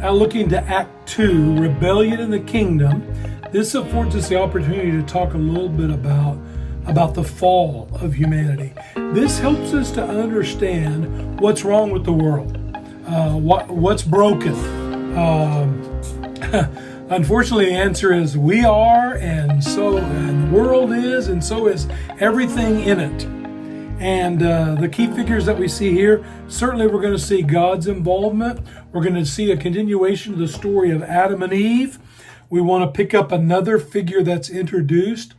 Now looking to Act 2, Rebellion in the Kingdom. This affords us the opportunity to talk a little bit about the fall of humanity. This helps us to understand what's wrong with the world, what's broken. Unfortunately, the answer is we are, and the world is, and so is everything in it. And the key figures that we see here, certainly we're going to see God's involvement. We're going to see a continuation of the story of Adam and Eve. We want to pick up another figure that's introduced,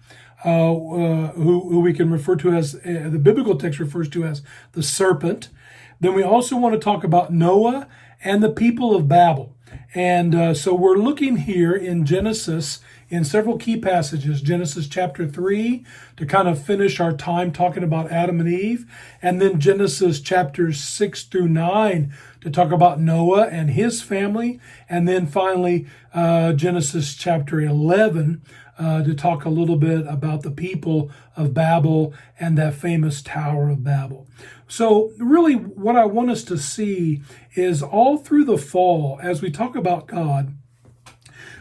who we can refer to as, the biblical text refers to as the serpent. Then we also want to talk about Noah and the people of Babel. And so we're looking here in Genesis in several key passages. Genesis chapter 3 to kind of finish our time talking about Adam and Eve. And then Genesis chapters 6 through 9 to talk about Noah and his family. And then finally Genesis chapter 11 to talk a little bit about the people of Babel and that famous Tower of Babel. So really what I want us to see is all through the fall, as we talk about God,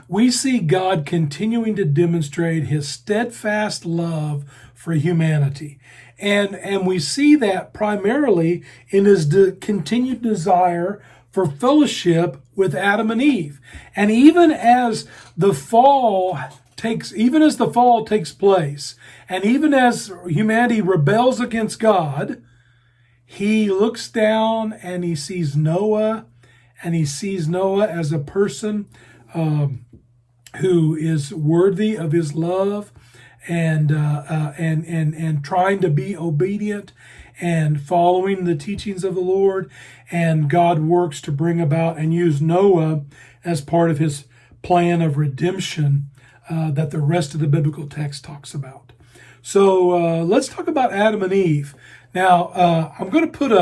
we see God continuing to demonstrate his steadfast love for humanity. And we see that primarily in his continued desire for fellowship with Adam and Eve. And even as the fall takes place, and even as humanity rebels against God, he looks down and he sees Noah, as a person who is worthy of his love, and trying to be obedient and following the teachings of the Lord. And God works to bring about and use Noah as part of his plan of redemption that the rest of the biblical text talks about. So let's talk about Adam and Eve. Now, I'm going to put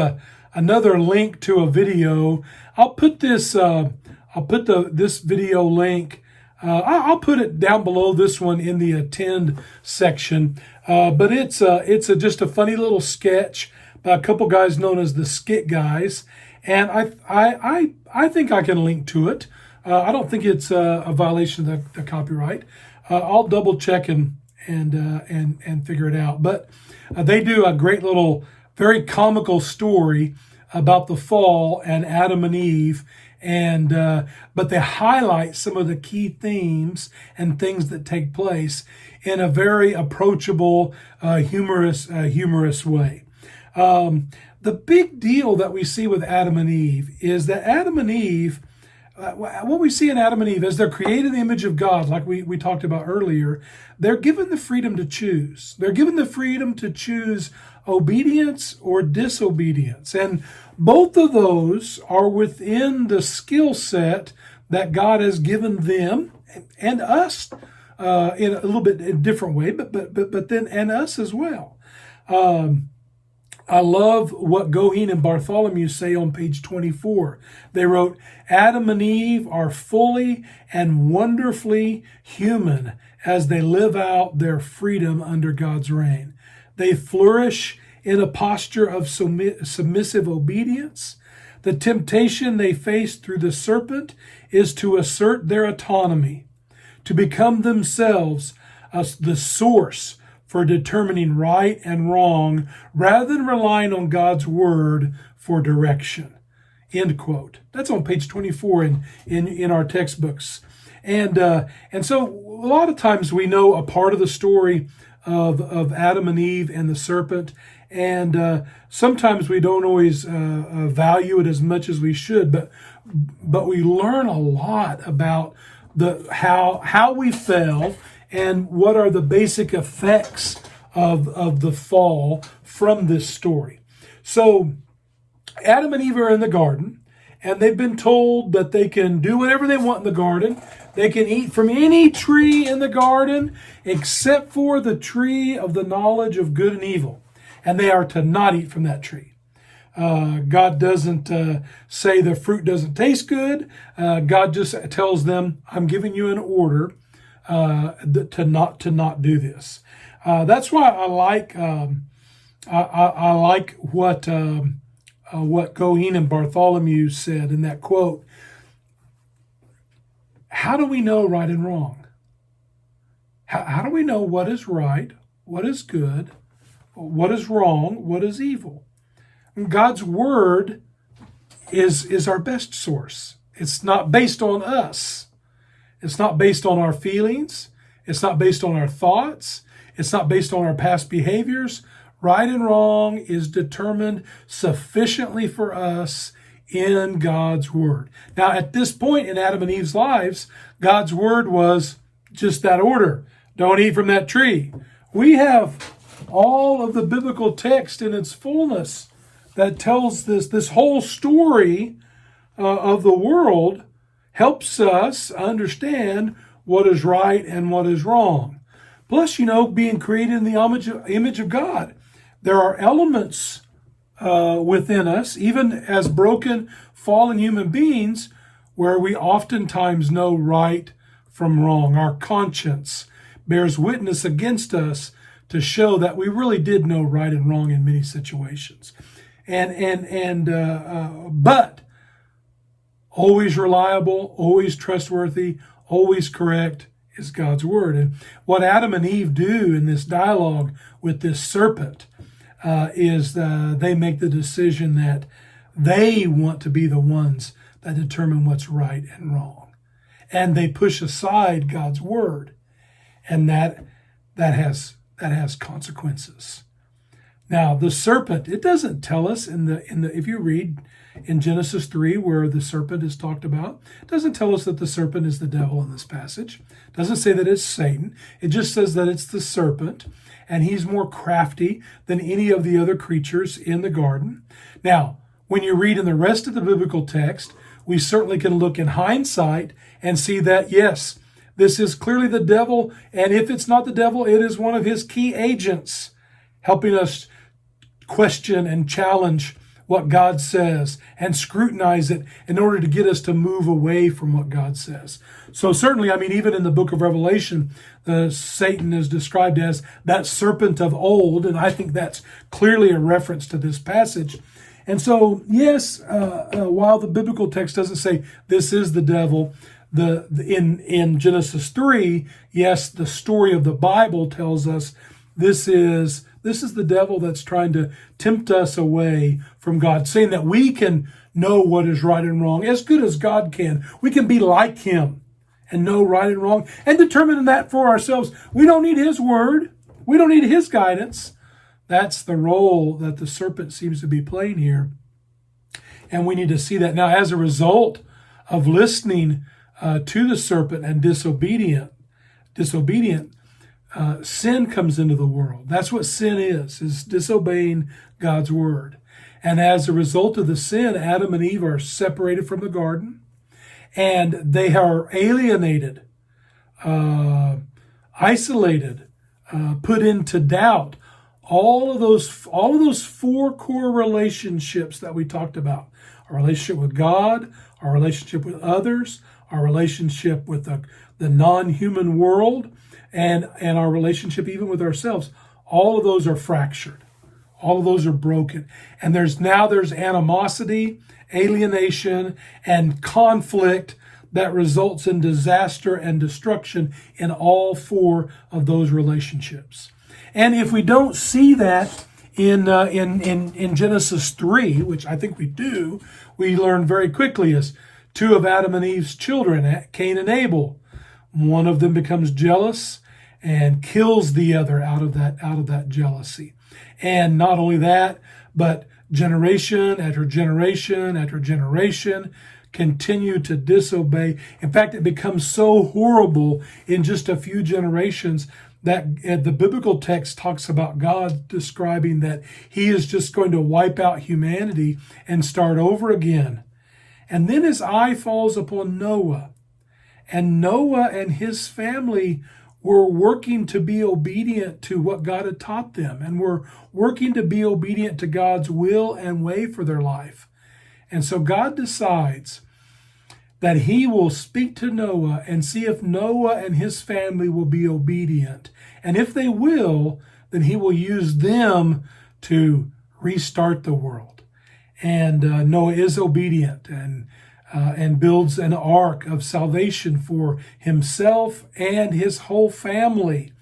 another link to a video. I'll put this video link. I'll put it down below this one in the attend section. But it's just a funny little sketch by a couple guys known as the Skit Guys, and I think I can link to it. I don't think it's a violation of the copyright. I'll double check and figure it out. But they do a great little, very comical story about the fall and Adam and Eve, but they highlight some of the key themes and things that take place in a very approachable, humorous way. The big deal that we see with Adam and Eve is that Adam and Eve, what we see in Adam and Eve, as they're created in the image of God, like we talked about earlier, they're given the freedom to choose. They're given the freedom to choose obedience or disobedience. And both of those are within the skill set that God has given them and us in a little bit in a different way, but then and us as well. I love what Goheen and Bartholomew say on page 24. They wrote, Adam and Eve are fully and wonderfully human as they live out their freedom under God's reign. They flourish in a posture of submissive obedience. The temptation they face through the serpent is to assert their autonomy, to become themselves the source for determining right and wrong, rather than relying on God's word for direction. End quote. That's on page 24 in our textbooks. And so a lot of times we know a part of the story of Adam and Eve and the serpent, and sometimes we don't always value it as much as we should, but we learn a lot about how we fell and what are the basic effects of the fall from this story. So Adam and Eve are in the garden, and they've been told that they can do whatever they want in the garden. They can eat from any tree in the garden except for the tree of the knowledge of good and evil, and they are to not eat from that tree. God doesn't say the fruit doesn't taste good. God just tells them, I'm giving you an order to not do this. That's why I like what Goheen and Bartholomew said in that quote. how do we know right and wrong? How do we know what is right, what is good, what is wrong, what is evil? God's word is our best source. It's not based on us. It's not based on our feelings. It's not based on our thoughts. It's not based on our past behaviors. Right and wrong is determined sufficiently for us in God's word. Now, at this point in Adam and Eve's lives, God's word was just that order. Don't eat from that tree. We have all of the biblical text in its fullness that tells this whole story of the world, helps us understand what is right and what is wrong. Plus, being created in the image of God, there are elements within us, even as broken, fallen human beings, where we oftentimes know right from wrong. Our conscience bears witness against us to show that we really did know right and wrong in many situations. But always reliable, always trustworthy, always correct is God's word. And what Adam and Eve do in this dialogue with this serpent is they make the decision that they want to be the ones that determine what's right and wrong. And they push aside God's word. And that has consequences. Now, the serpent, it doesn't tell us if you read in Genesis 3 where the serpent is talked about, it doesn't tell us that the serpent is the devil in this passage. It doesn't say that it's Satan. It just says that it's the serpent, and he's more crafty than any of the other creatures in the garden. Now, when you read in the rest of the biblical text, we certainly can look in hindsight and see that, yes, this is clearly the devil, and if it's not the devil, it is one of his key agents helping us question and challenge what God says and scrutinize it in order to get us to move away from what God says. So certainly, even in the book of Revelation, Satan is described as that serpent of old, and I think that's clearly a reference to this passage. And so, yes, while the biblical text doesn't say this is the devil, in Genesis 3, yes, the story of the Bible tells us this is the devil that's trying to tempt us away from God, saying that we can know what is right and wrong as good as God can. We can be like him and know right and wrong and determine that for ourselves. We don't need his word. We don't need his guidance. That's the role that the serpent seems to be playing here. And we need to see that. Now, as a result of listening to the serpent and disobedient, sin comes into the world. That's what sin is disobeying God's word. And as a result of the sin, Adam and Eve are separated from the garden, and they are alienated, isolated, put into doubt. All of those four core relationships that we talked about: our relationship with God, our relationship with others, our relationship with the non-human world, and our relationship even with ourselves. All of those are fractured. All of those are broken. And there's animosity, alienation, and conflict that results in disaster and destruction in all four of those relationships. And if we don't see that in Genesis 3, which I think we do, we learn very quickly as two of Adam and Eve's children, Cain and Abel. One of them becomes jealous and kills the other out of that jealousy. And not only that, but generation after generation after generation continue to disobey. In fact, it becomes so horrible in just a few generations that the biblical text talks about God describing that he is just going to wipe out humanity and start over again. And then his eye falls upon Noah. And Noah and his family were working to be obedient to what God had taught them, and were working to be obedient to God's will and way for their life. And so God decides that he will speak to Noah and see if Noah and his family will be obedient. And if they will, then he will use them to restart the world. And Noah is obedient, and and builds an ark of salvation for himself and his whole family,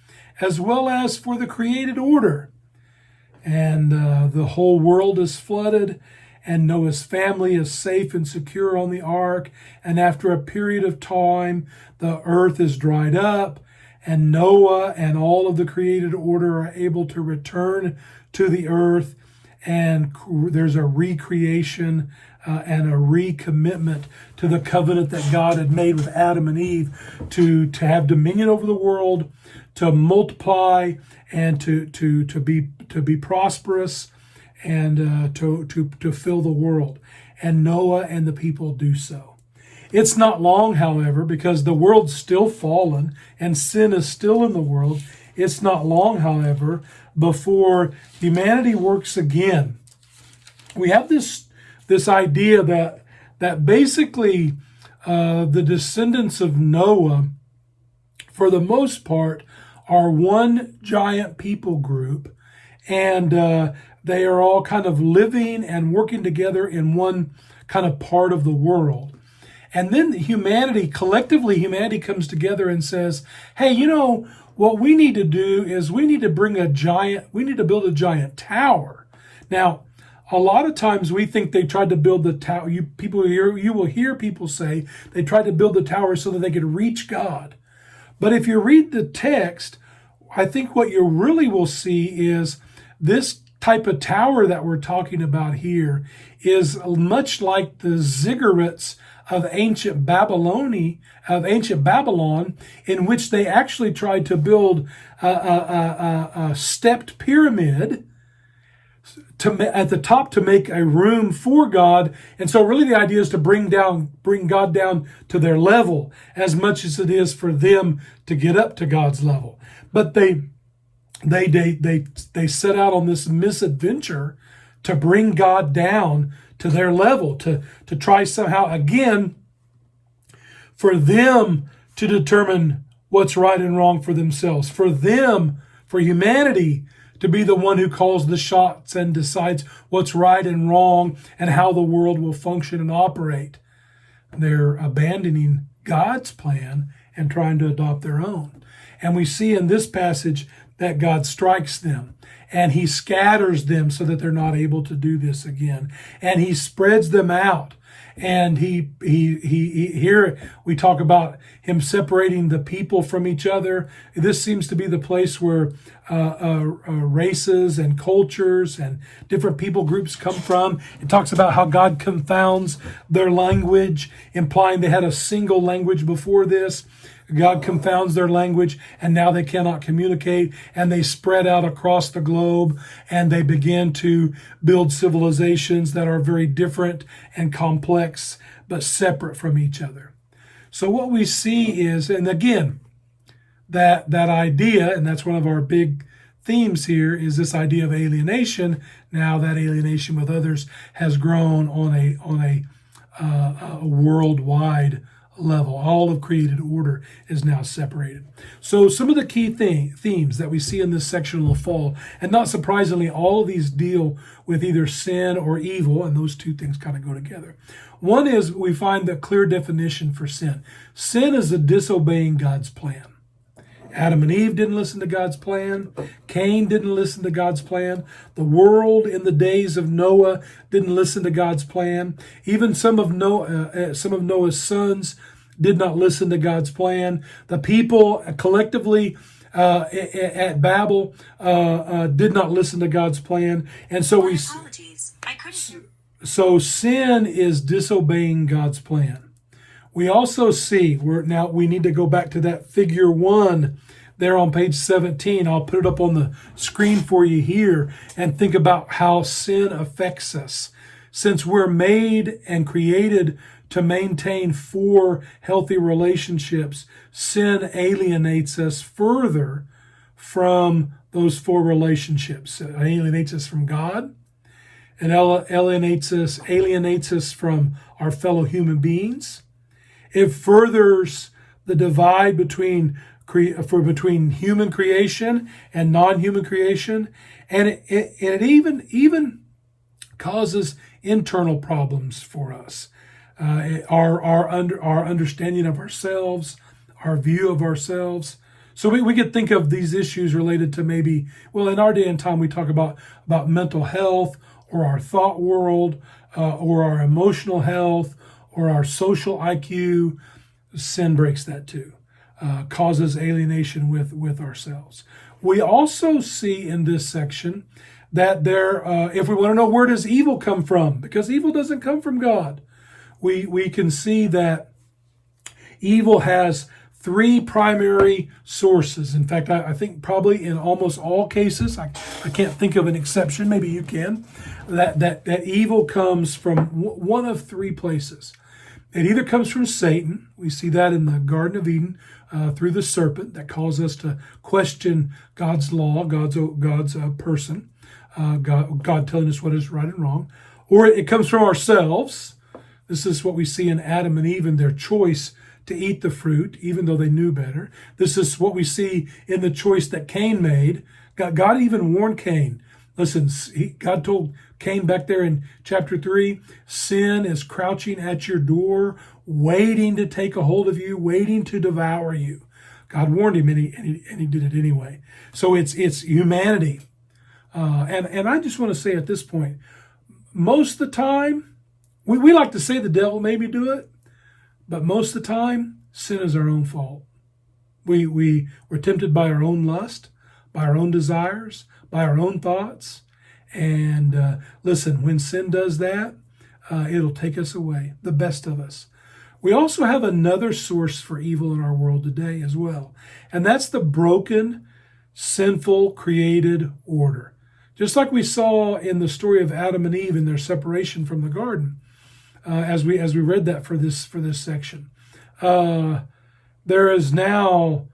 as well as for the created order. And the whole world is flooded, and Noah's family is safe and secure on the ark. And after a period of time, the earth is dried up, and Noah and all of the created order are able to return to the earth, and there's a recreation and a recommitment to the covenant that God had made with Adam and Eve to have dominion over the world, to multiply, and to be prosperous, and to fill the world. And Noah and the people do so. It's not long, however, because the world's still fallen and sin is still in the world. It's not long, however, before humanity works again. We have this idea that basically the descendants of Noah, for the most part, are one giant people group, and they are all kind of living and working together in one kind of part of the world. And then collectively humanity comes together and says, hey, what we need to do is we need to build a giant tower. Now, a lot of times we think they tried to build the tower. You will hear people say they tried to build the tower so that they could reach God. But if you read the text, I think what you really will see is this type of tower that we're talking about here is much like the ziggurats of ancient Babylon, in which they actually tried to build a stepped pyramid at the top to make a room for God. And so really the idea is to bring God down to their level as much as it is for them to get up to God's level. But they set out on this misadventure to bring God down to their level, to try somehow again for them to determine what's right and wrong for themselves, for humanity to be the one who calls the shots and decides what's right and wrong and how the world will function and operate. They're abandoning God's plan and trying to adopt their own. And we see in this passage that God strikes them and he scatters them so that they're not able to do this again. And he spreads them out. And he here we talk about him separating the people from each other. This seems to be the place where races and cultures and different people groups come from. It talks about how God confounds their language, implying they had a single language before this. God confounds their language, and now they cannot communicate, and they spread out across the globe, and they begin to build civilizations that are very different and complex, but separate from each other. So what we see is, and again, that idea, and that's one of our big themes here, is this idea of alienation. Now that alienation with others has grown on a worldwide level. All of created order is now separated. So some of the key themes that we see in this section will fall, and not surprisingly, all of these deal with either sin or evil, and those two things kind of go together. One is we find the clear definition for sin. Sin is a disobeying God's plan. Adam and Eve didn't listen to God's plan. Cain didn't listen to God's plan. The world in the days of Noah didn't listen to God's plan. Even some of Noah's sons did not listen to God's plan. The people collectively at Babel did not listen to God's plan. And so so sin is disobeying God's plan. We also see, now we need to go back to that figure 1 there on page 17. I'll put it up on the screen for you here, and think about how sin affects us. Since we're made and created to maintain 4 healthy relationships, sin alienates us further from those 4 relationships. It alienates us from God. It alienates us from our fellow human beings. It furthers the divide between human creation and non-human creation, and it even causes internal problems for us. our understanding of ourselves, our view of ourselves. So we could think of these issues related to maybe, well, in our day and time, we talk about mental health or our thought world or our emotional health or our social IQ. Sin breaks that too, causes alienation with ourselves. We also see in this section that if we want to know where does evil come from, because evil doesn't come from God, we can see that evil has three primary sources. In fact, I think probably in almost all cases, I can't think of an exception, maybe you can, that evil comes from one of three places. It either comes from Satan. We see that in the Garden of Eden through the serpent that calls us to question God's law, God's person, God telling us what is right and wrong. Or it comes from ourselves. This is what we see in Adam and Eve and their choice to eat the fruit, even though they knew better. This is what we see in the choice that Cain made. God even warned Cain. Listen, God told Cain back there in chapter 3, sin is crouching at your door, waiting to take a hold of you, waiting to devour you. God warned him, and he did it anyway. So it's humanity. And I just want to say at this point, most of the time, we like to say the devil made me do it, but most of the time, sin is our own fault. We're tempted by our own lust, by our own desires, by our own thoughts. And listen, when sin does that, it'll take us away, the best of us. We also have another source for evil in our world today as well. And that's the broken, sinful, created order. Just like we saw in the story of Adam and Eve and their separation from the garden, as we read that for this section. There is now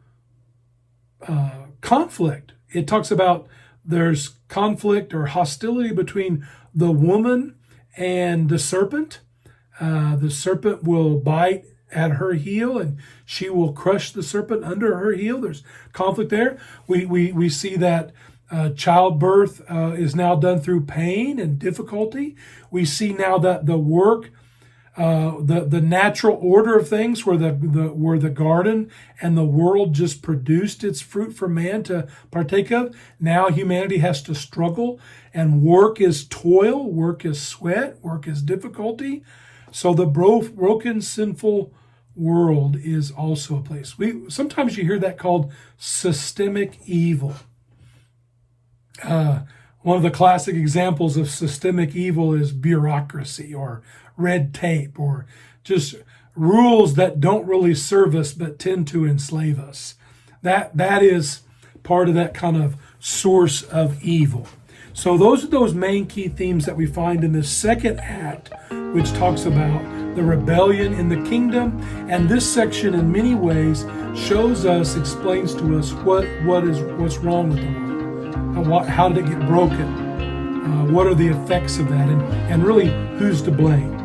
conflict. It talks about there's conflict or hostility between the woman and the serpent. The serpent will bite at her heel and she will crush the serpent under her heel. There's conflict there. We see that childbirth is now done through pain and difficulty. We see now that the work, the natural order of things, where the garden and the world just produced its fruit for man to partake of, now humanity has to struggle, and work is toil, work is sweat, work is difficulty. So the broken, sinful world is also a place. Sometimes you hear that called systemic evil. One of the classic examples of systemic evil is bureaucracy or red tape or just rules that don't really serve us but tend to enslave us. That is part of that kind of source of evil. So those are those main key themes that we find in this second act, which talks about the rebellion in the kingdom. And this section in many ways explains to us what's wrong with the world. How did it get broken? What are the effects of that? And really, who's to blame?